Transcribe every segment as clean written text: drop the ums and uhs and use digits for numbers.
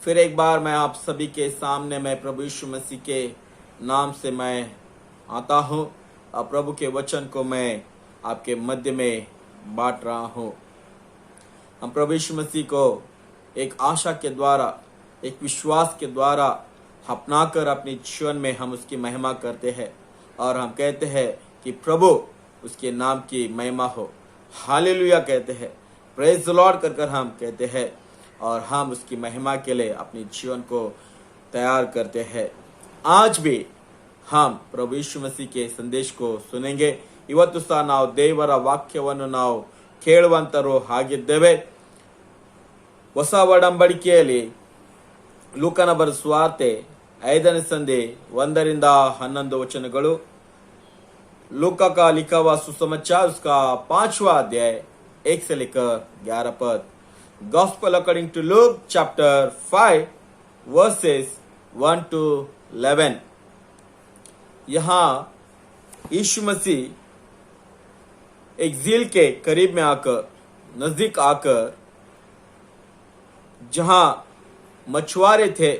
फिर एक बार मैं आप सभी के सामने मैं प्रभु यीशु मसीह के नाम से मैं आता हूँ और प्रभु के वचन को मैं आपके मध्य में बांट रहा हूँ। हम प्रभु यीशु मसीह को एक आशा के द्वारा, एक विश्वास के द्वारा अपनाकर अपने जीवन में हम उसकी महिमा करते हैं और हम कहते हैं कि प्रभु उसके नाम की महिमा हो। हालेलुया कहते हैं, प्रेज द लॉर्ड कर हम कहते हैं और हम उसकी महिमा के लिए अपने जीवन को तैयार करते हैं। आज भी हम प्रभु यीशु मसीह के संदेश को सुनेंगे। ಇವತ್ತು ಸಹ ನಾವು ದೇವರ ವಾಕ್ಯವನ್ನು ನಾವು ಕೇಳುವಂತರು ಆಗಿದ್ದೇವೆ। ಹೊಸ ಒಡಂಬಡಿಕೆಯಲ್ಲಿ ಲೂಕನ ಬರೆದ ಸುವಾರ್ತೆ 5ನೇ ಸಂಧಿ 1-11 वचनಗಳು, लूका का लिखा हुआ सुसमाचार उसका 5वां अध्याय 1 से लेकर 11 पद। Gospel according to Luke chapter 5 verses 1 to 11। यहाँ यीशु मसीह एक झील के करीब में आकर, नजदीक आकर, जहां मछुआरे थे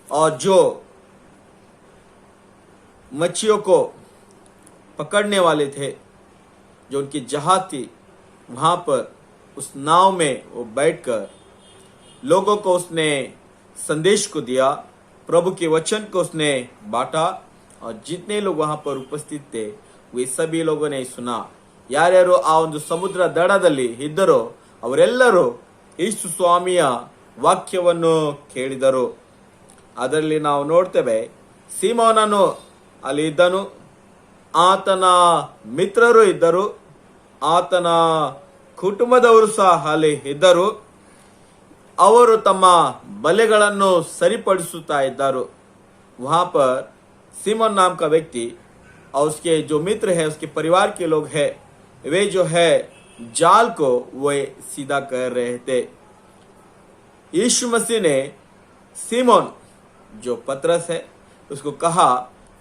और जो मच्छियों को पकड़ने वाले थे, जो उनकी जहाज थी, वहां पर उस नाव में वो बैठकर लोगों को उसने संदेश को दिया, प्रभु के वचन को उसने बांटा और जितने लोग वहां पर उपस्थित थे वे सभी लोगों ने सुना। ಯಾರ್ಯಾರು ಆ ಒಂದು ಸಮುದ್ರ ದಡದಲ್ಲಿ ಇದ್ದರೋ ಅವರೆಲ್ಲರೂ ಯೇಸು ಸ್ವಾಮಿಯ ವಾಕ್ಯವನ್ನು ಕೇಳಿದರು। ಅದರಲ್ಲಿ ನಾವು ನೋಡ್ತೇವೆ, ಸೀಮೋನನು ಅಲ್ಲಿ ಇದ್ದನು, ಆತನ ಮಿತ್ರರು ಇದ್ದರು, ಆತನ ಕುಟುಂಬದವರು ಸಹ ಅಲ್ಲಿ ಇದ್ದರು। ಅವರು ತಮ್ಮ ಬಲೆಗಳನ್ನು ಸರಿಪಡಿಸುತ್ತಾ ಇದ್ದರು। वहां पर सीमोन नाम का व्यक्ति और उसके जो मित्र है, उसके परिवार के लोग हैं, वे जो है जाल को वे सीधा कर रहे थे। यीशु मसीह ने सीमोन जो पतरस है उसको कहा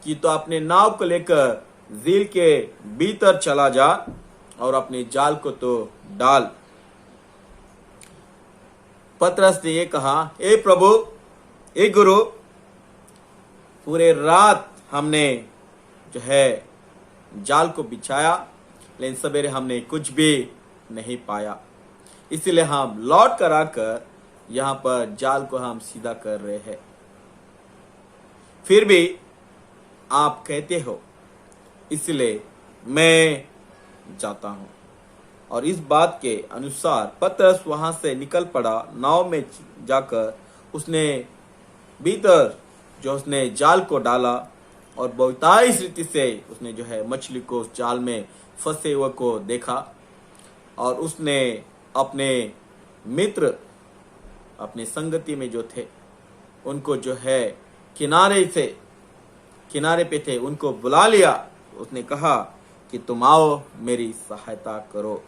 कि तो अपने नाव को लेकर झील के भीतर चला जा और अपने जाल को तो डाल। पतरस ने ये कहा, ए प्रभु, ए गुरु, पूरे रात हमने जो है जाल को बिछाया लेकिन सवेरे हमने कुछ भी नहीं पाया, इसलिए हम लौट कर आकर यहाँ पर जाल को हम सीधा कर रहे हैं। फिर भी आप कहते हो, इसलिए मैं जाता हूं। और इस बात के अनुसार पतरस वहां से निकल पड़ा। नाव में जाकर उसने भीतर जो उसने जाल को डाला और बहुतायी रीति से उसने जो है मछली को उस जाल में फंसे हुए को देखा और उसने अपने मित्र, अपने संगति में जो थे उनको जो है किनारे पे थे उनको बुला लिया। उसने कहा कि तुम आओ मेरी सहायता करो।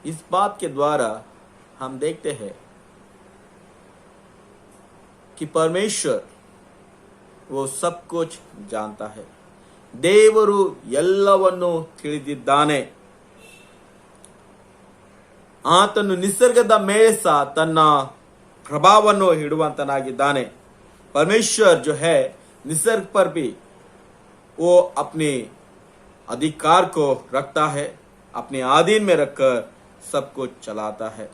इस बात के द्वारा हम देखते हैं कि परमेश्वर वो सब कुछ जानता है। ದೇವರು ಎಲ್ಲವನ್ನು ತಿಳಿದಿದ್ದಾನೆ। ಆತನು ನಿಸರ್ಗದ ಮೇಲೆ ಸಹ ತನ್ನ प्रभावವನ್ನು हिड़ुवंतनागिದ್ದಾನೆ। परमेश्वर जो है निसर्ग पर भी वो अपने अधिकार को रखता है, अपने अधीन में रखकर सब कुछ चलाता है।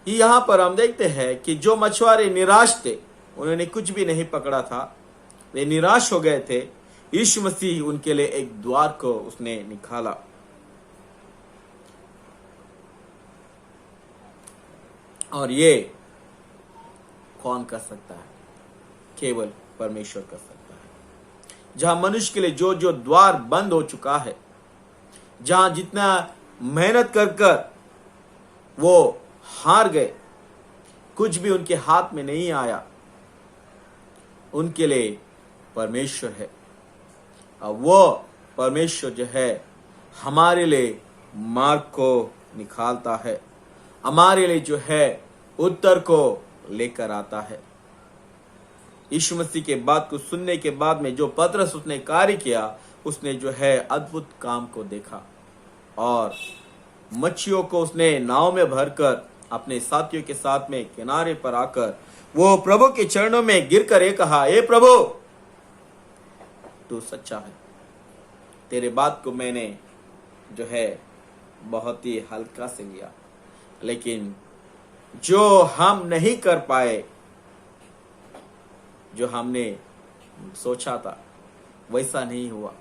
यहाँ पर हम देखते हैं कि जो मछुआरे निराश थे, उन्होंने कुछ भी नहीं पकड़ा था, वे निराश हो गए थे। यीशु मसीह उनके लिए एक द्वार को उसने निकाला। और ये कौन कर सकता है? केवल परमेश्वर कर सकता है। जहां मनुष्य के लिए जो जो द्वार बंद हो चुका है, जहां जितना मेहनत कर कर वो हार गए, कुछ भी उनके हाथ में नहीं आया, उनके लिए परमेश्वर है। और वो परमेश्वर जो है हमारे लिए मार्ग को निकालता है, हमारे लिए जो है उत्तर को लेकर आता है। यीशु मसीह के बात को सुनने के बाद में जो पतरस उसने कार्य किया, उसने जो है अद्भुत काम को देखा। और मच्छियों को उसने नाव में भरकर अपने साथियों के साथ में किनारे पर आकर वो प्रभु के चरणों में गिरकर ये कहा, हे प्रभु, तू सच्चा है। तेरे बात को मैंने जो है बहुत ही हल्का से लिया, लेकिन जो हम नहीं कर पाए, जो हमने सोचा था वैसा नहीं हुआ,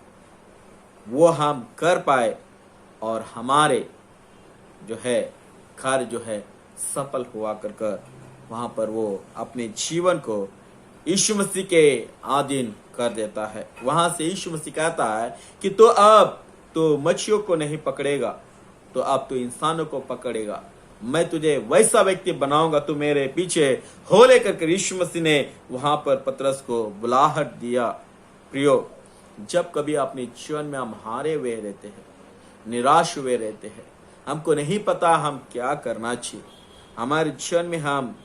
वो हम कर पाए और हमारे जो है कार्य जो है सफल हुआ कर वहां पर वो अपने जीवन को यीशु मसीह के अधीन कर देता है। वहां से यीशु मसीह कहता है कि तो अब तो मच्छियों को नहीं पकड़ेगा, तो अब तो इंसानों को पकड़ेगा, मैं तुझे वैसा व्यक्ति बनाऊंगा, तू मेरे पीछे हो लेकर। यीशु मसीह ने वहां पर पतरस को बुलाहट दिया। प्रियो, जब कभी अपने जीवन में हम हारे हुए रहते हैं, निराश हुए रहते हैं, हमको नहीं पता हम क्या करना चाहिए, हमारे जीवन में हम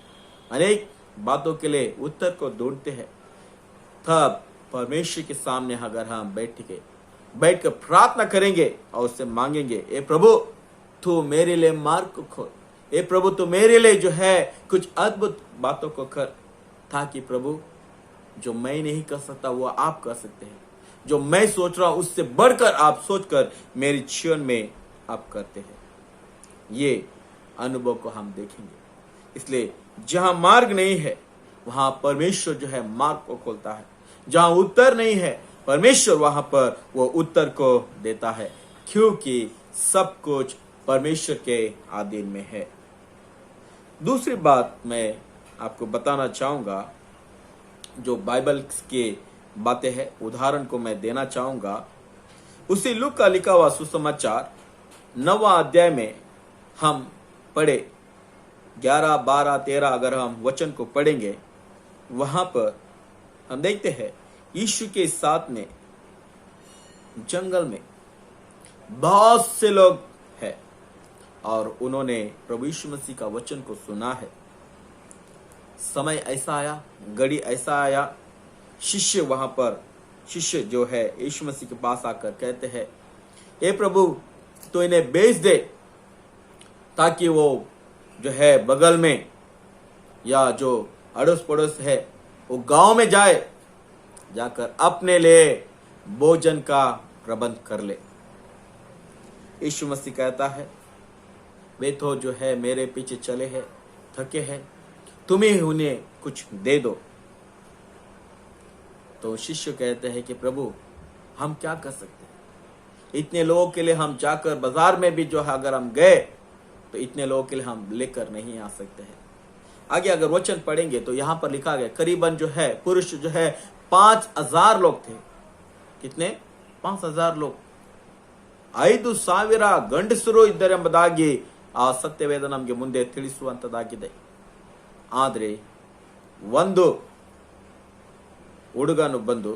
अनेक बातों के लिए उत्तर को ढूंढते हैं, तब परमेश्वर के सामने अगर हम बैठ कर प्रार्थना करेंगे और उससे मांगेंगे, ए प्रभु तू मेरे लिए मार्ग को खोल, ए प्रभु तू मेरे लिए जो है कुछ अद्भुत बातों को कर, ताकि प्रभु जो मैं नहीं कर सकता वो आप कर सकते हैं, जो मैं सोच रहा हूं उससे बढ़कर आप सोचकर मेरे जीवन में आप करते हैं। ये अनुभव को हम देखेंगे। इसलिए जहां मार्ग नहीं है वहां परमेश्वर जो है मार्ग को खोलता है, जहां उत्तर नहीं है परमेश्वर वहां पर वो उत्तर को देता है, क्योंकि सब कुछ परमेश्वर के अधीन में है। दूसरी बात मैं आपको बताना चाहूंगा, जो बाइबल की बातें हैं, उदाहरण को मैं देना चाहूंगा। उसी लूका का लिखा हुआ सुसमाचार 9वां अध्याय में हम पढ़े 11, 12, 13 अगर हम वचन को पढ़ेंगे, वहां पर हम देखते हैं यीशु के साथ में जंगल में बहुत से लोग हैं और उन्होंने प्रभु यीशु मसीह का वचन को सुना है। समय ऐसा आया, घड़ी ऐसा आया, शिष्य जो है यीशु मसीह के पास आकर कहते हैं, हे प्रभु तो इन्हें बेच दे, ताकि वो जो है बगल में या जो अड़ोस पड़ोस है वो गांव में जाकर अपने लिए भोजन का प्रबंध कर ले। यीशु मसीह कहता है, वे तो जो है मेरे पीछे चले हैं, थके हैं, तुम्हें उन्हें कुछ दे दो। तो शिष्य कहते हैं कि प्रभु हम क्या कर सकते हैं, इतने लोगों के लिए हम जाकर बाजार में भी जो है अगर हम गए तो इतने लोगों के लिए हम लेकर नहीं आ सकते हैं। आगे अगर वचन पढ़ेंगे तो यहाँ पर लिखा गया करीबन जो है पुरुष जो है 5,000 लोग थे। कितने? 5,000 लोग। 5,000 ಗಂಡಸರು ಇದ್ದಾರೆ ಎಂಬುದಾಗಿ ಆ ಸತ್ಯವೇದ ನಮಗೆ ಮುಂದೆ ತಿಳಿಸುವಂತದ್ದಾಗಿದೆ. ಆದರೆ ಒಂದು ಹುಡುಗನು ಬಂದು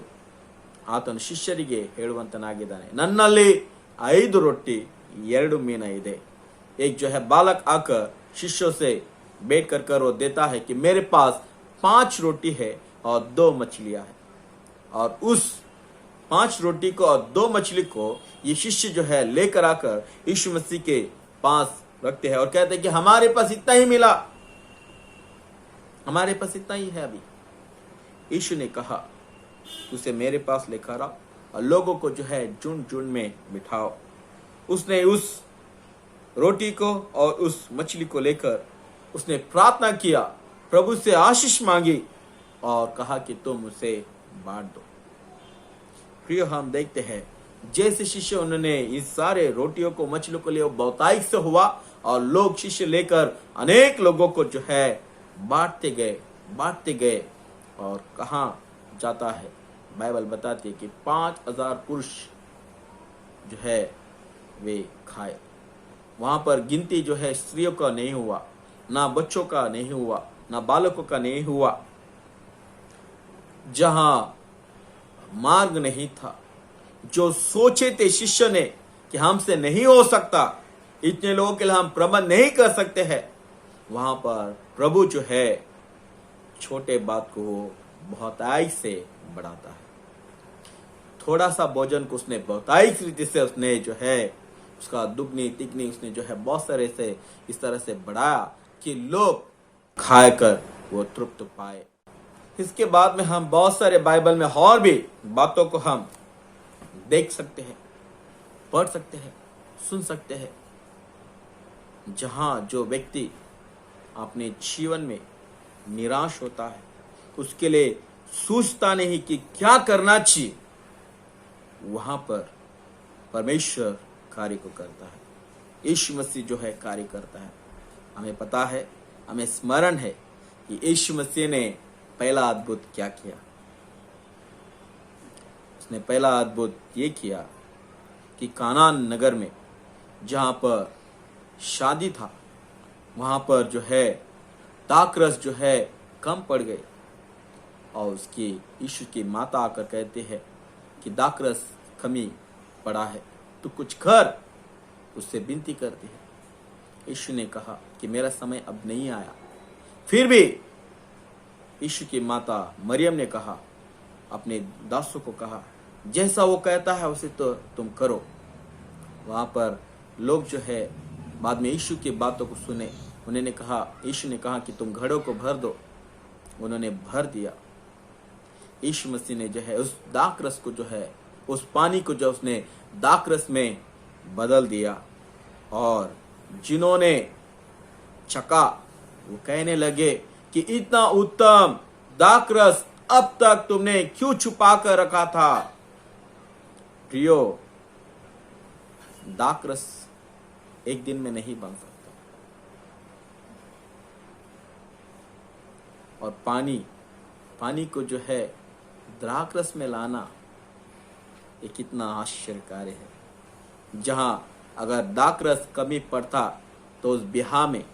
ಆತನ ಶಿಷ್ಯರಿಗೆ ಹೇಳುವಂತನಾಗಿದ್ದಾನೆ, ನನ್ನಲ್ಲಿ 5 रोटी 2 मीना ಇದೆ। एक जो है बालक आकर शिष्यों से बैठ कर वो देता है कि मेरे पास 5 रोटी है और 2 मछलियां है। और उस 5 रोटी को और 2 मछली को ये शिष्य जो है लेकर आकर यीशु मसीह के पास रखते हैं और कहते हैं कि हमारे पास इतना ही मिला, हमारे पास इतना ही है। अभी यीशु ने कहा उसे मेरे पास लेकर आओ और लोगों को जो है झुंड झुंड में बिठाओ। उसने उस रोटी को और उस मछली को लेकर उसने प्रार्थना किया, प्रभु से आशीष मांगी और कहा कि तुम उसे बांट दो। प्रिय, हम देखते हैं जैसे शिष्य उन्होंने इस सारे रोटियों को मछलियों को लिए बहुतायत से हुआ और लोग शिष्य लेकर अनेक लोगों को जो है बांटते गए और कहाँ जाता है, बाइबल बताती है कि 5,000 पुरुष जो है वे खाए। वहां पर गिनती जो है स्त्रियों का नहीं हुआ, ना बच्चों का नहीं हुआ, ना बालकों का नहीं हुआ। जहां मार्ग नहीं था, जो सोचे थे शिष्य ने कि हमसे नहीं हो सकता, इतने लोगों के लिए हम प्रबंध नहीं कर सकते हैं, वहां पर प्रभु जो है छोटे बात को बहुतायत से बढ़ाता है। थोड़ा सा भोजन को उसने बहुतायत रीति से उसने जो है उसका दुगनी तिगनी उसने जो है बहुत सारे से इस तरह से बढ़ाया कि लोग खाकर वो तृप्त पाए। इसके बाद में हम बहुत सारे बाइबल में और भी बातों को हम देख सकते हैं, पढ़ सकते हैं, सुन सकते हैं, जहां जो व्यक्ति अपने जीवन में निराश होता है, उसके लिए सोचता नहीं कि क्या करना चाहिए, वहां पर परमेश्वर कार्य को करता है। यीशु मसीह जो है कार्य करता है। हमें पता है, हमें स्मरण है कि यीशु मसीह ने पहला अद्भुत क्या किया। उसने पहला अद्भुत ये किया कि कानान नगर में जहां पर शादी था, वहां पर जो है दाखरस जो है कम पड़ गए, और उसकी यीशु की माता आकर कहते हैं कि दाखरस कमी पड़ा है, तो कुछ कर, उससे विनती करती है। यीशु ने कहा कि मेरा समय अब नहीं आया। फिर भी यीशु की माता मरियम ने कहा, अपने दासों को कहा, जैसा वो कहता है उसे तो तुम करो। वहां पर लोग जो है बाद में यीशु की बातों को सुने। उन्होंने कहा, यीशु ने कहा कि तुम घड़ों को भर दो। उन्होंने भर दिया। यीशु मसीह ने जो है उस दाखरस को जो है, उस पानी को जो उसने दाखरस में बदल दिया, और जिन्होंने चखा वो कहने लगे कि इतना उत्तम दाखरस अब तक तुमने क्यों छुपा कर रखा था। प्रियो, दाखरस एक दिन में नहीं बन सकता, और पानी को जो है दाखरस में लाना ये कितना आश्चर्य कार्य है। जहां अगर दाखरस कमी पड़ता तो उस ब्याह में,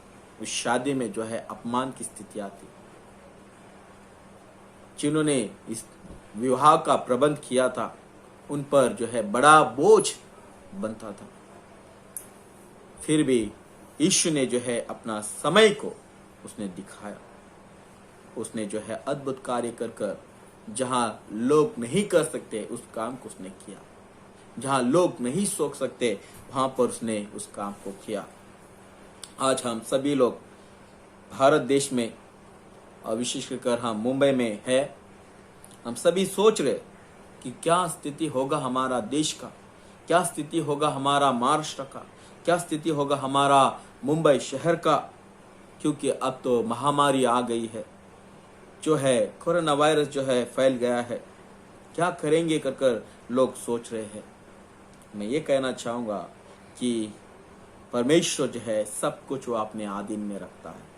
उस शादी में जो है अपमान की स्थिति आती। जिन्होंने इस विवाह का प्रबंध किया था उन पर जो है बड़ा बोझ बनता था। फिर भी यीशु ने जो है अपना समय को उसने दिखाया। उसने जो है अद्भुत कार्य कर जहां लोग नहीं कर सकते उस काम को उसने किया। जहां लोग नहीं सोच सकते वहां पर उसने उस काम को किया। आज हम सभी लोग भारत देश में, और विशेषकर हम मुंबई में है, हम सभी सोच रहे कि क्या स्थिति होगा हमारा देश का, क्या स्थिति होगा हमारा महाराष्ट्र का, क्या स्थिति होगा हमारा मुंबई शहर का, क्योंकि अब तो महामारी आ गई है, जो है कोरोना वायरस जो है फैल गया है। क्या करेंगे कर लोग सोच रहे हैं। मैं ये कहना चाहूँगा कि परमेश्वर जो है सब कुछ वो अपने आधीन में रखता है।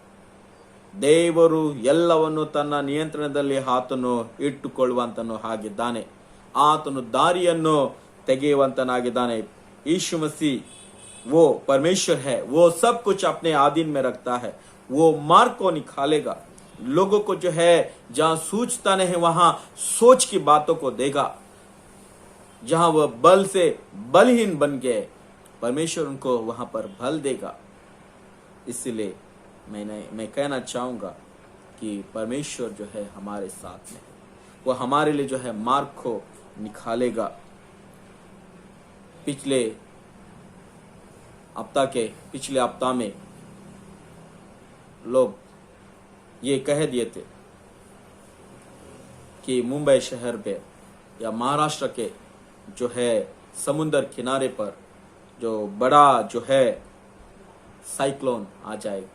ದೇವರು ಎಲ್ಲವನ್ನು ತನ್ನ ನಿಯಂತ್ರಣದಲ್ಲಿ ಆತನು ಇಟ್ಟುಕೊಳ್ಳುವಂತನು ಆಗಿದ್ದಾನೆ। ಆತನು ದಾರಿಯನ್ನು ತೆಗೆಯುವಂತನಾಗಿದ್ದಾನೆ। यीशु मसीह वो परमेश्वर है, वो सब कुछ अपने आधीन में रखता है। वो मार्ग को निकालेगा, लोगों को जो है जहां सूझता नहीं वहां सोच की बातों को देगा। जहां वह बल से बलहीन बन गए, परमेश्वर उनको वहां पर बल देगा। इसलिए मैं कहना चाहूंगा कि परमेश्वर जो है हमारे साथ में, वो हमारे लिए जो है मार्ग को निकालेगा। पिछले हफ्ता में लोग ये कह दिए थे कि मुंबई शहर पे या महाराष्ट्र के जो है समुद्र किनारे पर जो बड़ा जो है साइक्लोन आ जाएगा,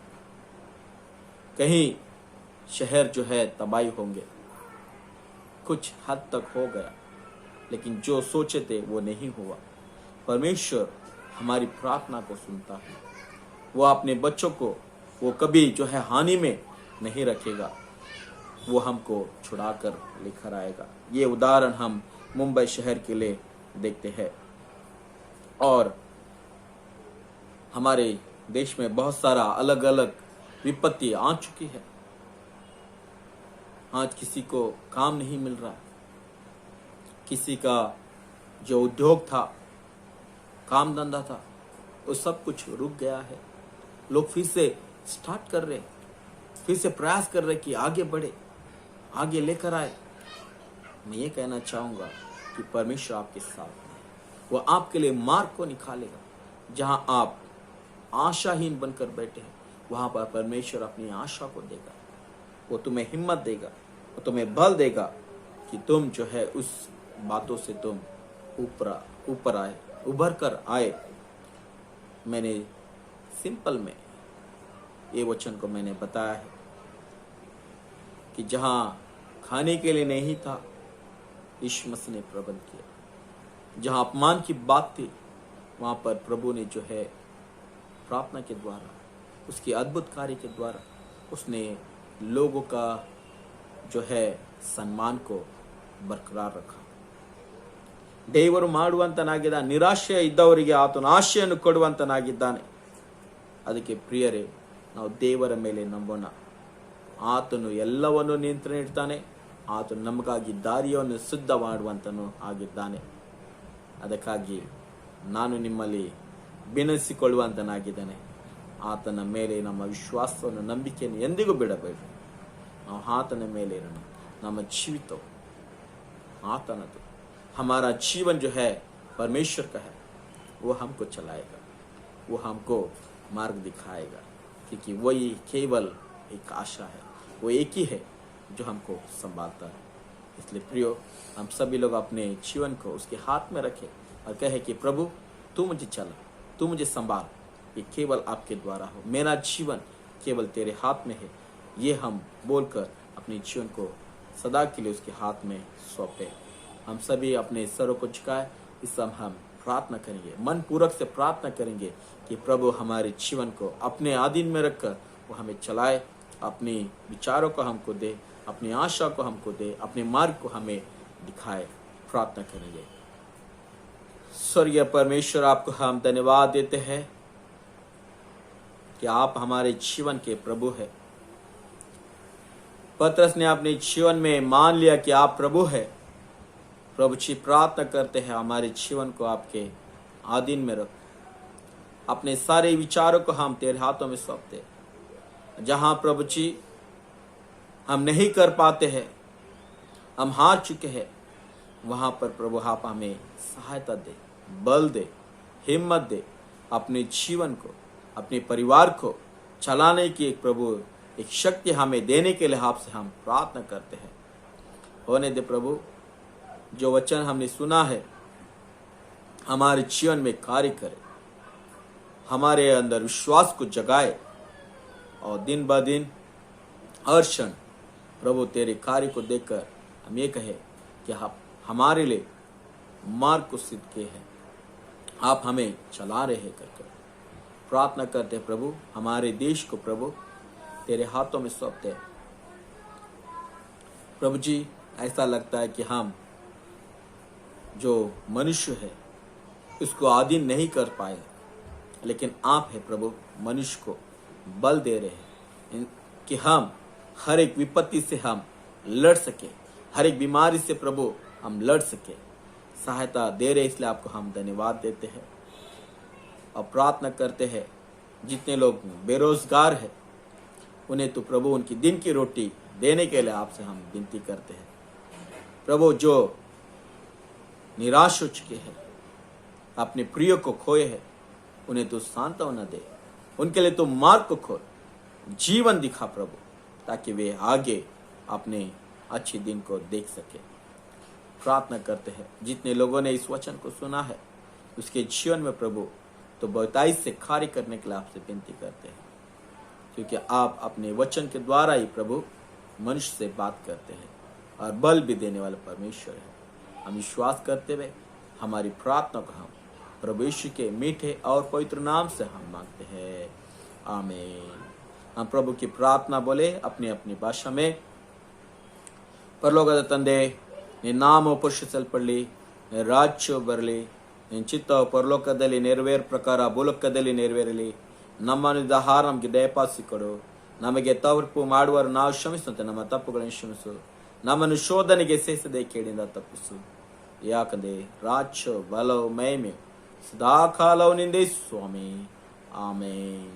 कहीं शहर जो है तबाही होंगे। कुछ हद तक हो गया, लेकिन जो सोचे थे वो नहीं हुआ। परमेश्वर हमारी प्रार्थना को सुनता है। वो अपने बच्चों को वो कभी जो है हानि में नहीं रखेगा, वो हमको छुड़ाकर लेकर आएगा। ये उदाहरण हम मुंबई शहर के लिए देखते हैं। और हमारे देश में बहुत सारा अलग अलग विपत्ति आ चुकी है। आज किसी को काम नहीं मिल रहा है, किसी का जो उद्योग था, काम धंधा था, वो सब कुछ रुक गया है। लोग फिर से स्टार्ट कर रहे, फिर से प्रयास कर रहे कि आगे बढ़े, आगे लेकर आए। मैं ये कहना चाहूंगा कि परमेश्वर आपके साथ है, वो आपके लिए मार्ग को निकालेगा, जहां आप आशाहीन बनकर बैठे हैं, वहां पर परमेश्वर अपनी आशा को देगा। वो तुम्हें हिम्मत देगा, वो तुम्हें बल देगा कि तुम जो है उस बातों से तुम ऊपर आए, उभर कर आए। मैंने सिंपल में ये वचन को मैंने बताया है कि जहां खाने के लिए नहीं था, यीशु मसीह ने प्रबंध किया। जहां अपमान की बात थी, वहां पर प्रभु ने जो है प्रार्थना के द्वारा, उसकी अद्भुत कार्य के द्वारा उसने लोगों का जो है सम्मान को बरकरार रखा। ದೇವರು ಮಾಡುವಂತನಾಗಿದ್ದಾನೆ, ನಿರಾಶೆ ಇದ್ದವರಿಗೆ ಆತನು ಆಶೆಯನ್ನು ಕೊಡುವಂತನಾಗಿದ್ದಾನೆ। ಅದಕ್ಕೆ ಪ್ರಿಯರೇ, ನಾವು ದೇವರ ಮೇಲೆ ನಂಬೋಣ। ಆತನು ಎಲ್ಲವನ್ನು ನಿಯಂತ್ರಣ ಇಡ್ತಾನೆ, ಆತನು ನಮಗಾಗಿ ದಾರಿಯನ್ನು ಸಿದ್ಧ ಮಾಡುವಂತನು ಆಗಿದ್ದಾನೆ। ಅದಕ್ಕಾಗಿ ನಾನು ನಿಮ್ಮಲ್ಲಿ ವಿನಂತಿಸಿಕೊಳ್ಳುವಂತನಾಗಿದ್ದೇನೆ, ಆತನ ಮೇಲೆ ನಮ್ಮ ವಿಶ್ವಾಸವನ್ನು, ನಂಬಿಕೆಯನ್ನು ಎಂದಿಗೂ ಬಿಡಬೇಡಿ। ನಾವು ಆತನ ಮೇಲೆ ಇರೋಣ। ನಮ್ಮ ಜೀವಿತವು ಆತನದು। हमारा जीवन जो है परमेश्वर का है, वो हमको चलाएगा, वो हमको मार्ग दिखाएगा, क्योंकि वही केवल एक आशा है, वो एक ही है जो हमको संभालता है। इसलिए प्रियो, हम सभी लोग अपने जीवन को उसके हाथ में रखें और कहे कि प्रभु तू मुझे चला, तू मुझे संभाल, ये केवल आपके द्वारा हो, मेरा जीवन केवल तेरे हाथ में है। ये हम बोलकर अपने जीवन को सदा के लिए उसके हाथ में सौंपे। हम सभी अपने सरों को झुकाए, इस समय हम प्रार्थना करेंगे, मन पूर्वक से प्रार्थना करेंगे कि प्रभु हमारे जीवन को अपने अधीन में रखकर वो हमें चलाए, अपने विचारों को हमको दे, अपनी आशा को हमको दे, अपने मार्ग को हमें दिखाए। प्रार्थना करेंगे। स्वर्गीय परमेश्वर, आपको हम धन्यवाद देते हैं कि आप हमारे जीवन के प्रभु है। पतरस ने अपने जीवन में मान लिया कि आप प्रभु है। प्रभु जी, प्रार्थना करते हैं हमारे जीवन को आपके अधीन में रख, अपने सारे विचारों को हम तेरे हाथों में सौंपते। जहां प्रभु जी हम नहीं कर पाते हैं, हम हार चुके हैं, वहां पर प्रभु आप हमें सहायता दे, बल दे, हिम्मत दे, अपने जीवन को, अपने परिवार को चलाने की एक प्रभु एक शक्ति हमें देने के लिए आपसे हम प्रार्थना करते हैं। होने दे प्रभु, जो वचन हमने सुना है हमारे जीवन में कार्य करे, हमारे अंदर विश्वास को जगाए, और दिन ब दिन हर क्षण प्रभु तेरे कार्य को देखकर हम ये कहे कि आप हमारे लिए मार्ग को सिद्ध किए हैं, आप हमें चला रहे हैं। कर प्रार्थना करते हैं प्रभु, हमारे देश को प्रभु तेरे हाथों में सौंपते हैं। प्रभु जी, ऐसा लगता है कि हम जो मनुष्य है उसको अधीन नहीं कर पाए, लेकिन आप है प्रभु मनुष्य को बल दे रहे हैं कि हम हर एक विपत्ति से हम लड़ सके, हर एक बीमारी से प्रभु हम लड़ सके, सहायता दे रहे। इसलिए आपको हम धन्यवाद देते हैं और प्रार्थना करते हैं जितने लोग बेरोजगार है उन्हें तो प्रभु उनकी दिन की रोटी देने के लिए आपसे हम विनती करते हैं। प्रभु, जो निराश हो चुके हैं, अपने प्रिय को खोए हैं, उन्हें तो सांत्वना दे, उनके लिए तो मार्ग को खोल, जीवन दिखा प्रभु, ताकि वे आगे अपने अच्छे दिन को देख सके। प्रार्थना करते हैं जितने लोगों ने इस वचन को सुना है उसके जीवन में प्रभु तो बहुताई से कार्य करने के लिए आपसे विनती करते हैं, क्योंकि आप अपने वचन के द्वारा ही प्रभु मनुष्य से बात करते हैं और बल भी देने वाले परमेश्वर है। हम विश्वास करते हुए हमारी प्रार्थना को हम प्रभु यीशु के मीठे और पवित्र नाम से हम मांगते हैं, आमीन। हम प्रभु की प्रार्थना बोले अपनी अपनी भाषा में। ಪರಲೋಕದ ತಂದೆ, ನಿನ್ನ ನಾಮ ಪುರುಷಿಸಲ್ಪಡಲಿ, ನಿನ್ನ ರಾಜ್ಯ ಬರಲಿ, ನಿನ್ನ ಚಿತ್ತ ಪರಲೋಕದಲ್ಲಿ ನೆರವೇರ ಪ್ರಕಾರ ಭೂಲೋಕದಲ್ಲಿ ನೆರವೇರಲಿ। ನಮ್ಮನಿದ ಆಹಾರ ನಮಗೆ ದಯಪಾಲಿಸಿಕೊಡು, ನಮಗೆ ತಪ್ಪು ಮಾಡುವರು ನಾವು ಕ್ಷಮಿಸುವಂತೆ ನಮ್ಮ ತಪ್ಪುಗಳನ್ನು ಕ್ಷಮಿಸು, ನಮ್ಮನ್ನು ಶೋಧನೆಗೆ ಸೇರಿಸದೆ ಕೇಳಿಂದ ತಪ್ಪಿಸು। ಯಾಕಂದ್ರೆ ರಾಜ್ಯ ಬಲವು ಮಹಿಮೆ ಸದಾಕಾಲವು ನಿಂದೆ ಸ್ವಾಮಿ, ಆಮೇನ್।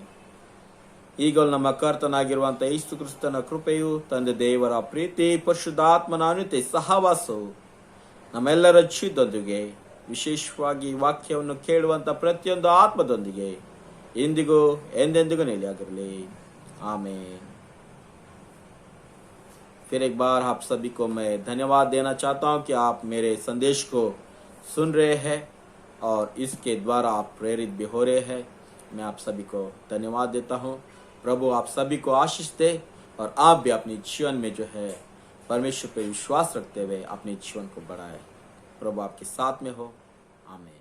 ಈಗಲೂ ನಮ್ಮ ಕರ್ತನಾಗಿರುವಂತಹ ಯೇಸು ಕ್ರಿಸ್ತನ ಕೃಪೆಯು, ತಂದೆ ದೇವರ ಪ್ರೀತಿ, ಪರಿಶುದ್ಧಾತ್ಮನ ಅನುತೆ ಸಹವಾಸವು ನಮ್ಮೆಲ್ಲರ ಜೀವಿತದೊಂದಿಗೆ ವಿಶೇಷವಾಗಿ ವಾಕ್ಯವನ್ನು ಕೇಳುವಂತ ಪ್ರತಿಯೊಂದು ಆತ್ಮದೊಂದಿಗೆ ಇಂದಿಗೂ ಎಂದೆಂದಿಗೂ ನೆಲೆಯಾಗಿರಲಿ. आमीन. फिर एक बार आप सभी को मैं धन्यवाद देना चाहता हूं कि आप मेरे संदेश को सुन रहे हैं और इसके द्वारा आप प्रेरित भी हो रहे हैं. मैं आप सभी को धन्यवाद देता हूं. प्रभु आप सभी को आशीष दे और आप भी अपने जीवन में जो है परमेश्वर पर विश्वास रखते हुए अपने जीवन को बढ़ाए. प्रभु आपके साथ में हो. आमीन.